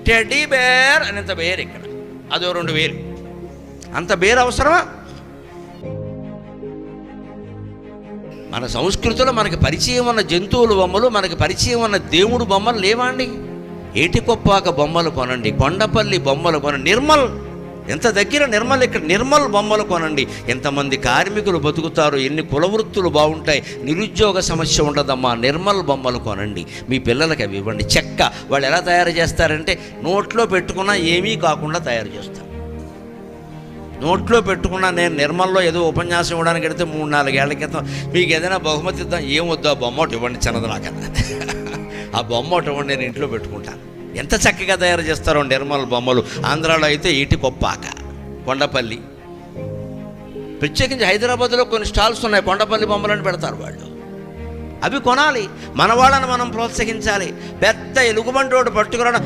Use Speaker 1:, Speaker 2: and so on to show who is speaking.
Speaker 1: Teddy bear అనేంత bear ఇక్కడ, అదో 2000. అంత బేర్ అవసరమా? మన సంస్కృతిలో మనకి పరిచయం ఉన్న జంతువుల బొమ్మలు, మనకి పరిచయం ఉన్న దేవుడు బొమ్మలు లేవా అండి? ఏటికొప్పాక బొమ్మలు కొనండి, కొండపల్లి బొమ్మలు కొనండి, నిర్మల్ ఎంత దగ్గర నిర్మల్, ఇక్కడ నిర్మల్ బొమ్మలు కొనండి. ఎంతమంది కార్మికులు బతుకుతారు, ఎన్ని కులవృత్తులు బాగుంటాయి, నిరుద్యోగ సమస్య ఉండదమ్మా. నిర్మల్ బొమ్మలు కొనండి, మీ పిల్లలకి అవి ఇవ్వండి. చెక్క వాళ్ళు ఎలా తయారు చేస్తారంటే నోట్లో పెట్టుకున్నా ఏమీ కాకుండా తయారు చేస్తారు. నోట్లో పెట్టుకున్నా, నేను నిర్మల్లో ఏదో ఉపన్యాసం ఇవ్వడానికి వెళితే 3-4 ఏళ్ల క్రితం మీకు ఏదైనా బహుమతి ఇద్దాం, ఏం వద్దు ఆ బొమ్మ ఒకటి ఇవ్వండి, చిన్నది నాకన్నా ఆ బొమ్మ ఒకటి ఇవ్వండి, నేను ఇంట్లో పెట్టుకుంటాను. ఎంత చక్కగా తయారు చేస్తారో నిర్మల్ బొమ్మలు. ఆంధ్రాలో అయితే ఏటికొప్పాక, కొండపల్లి, ప్రత్యేకించి హైదరాబాద్లో కొన్ని స్టాల్స్ ఉన్నాయి, కొండపల్లి బొమ్మలను పెడతారు వాళ్ళు. అవి కొనాలి, మన వాళ్ళని మనం ప్రోత్సహించాలి. పెద్ద ఎలుగుబంటోడు పట్టుకురావడం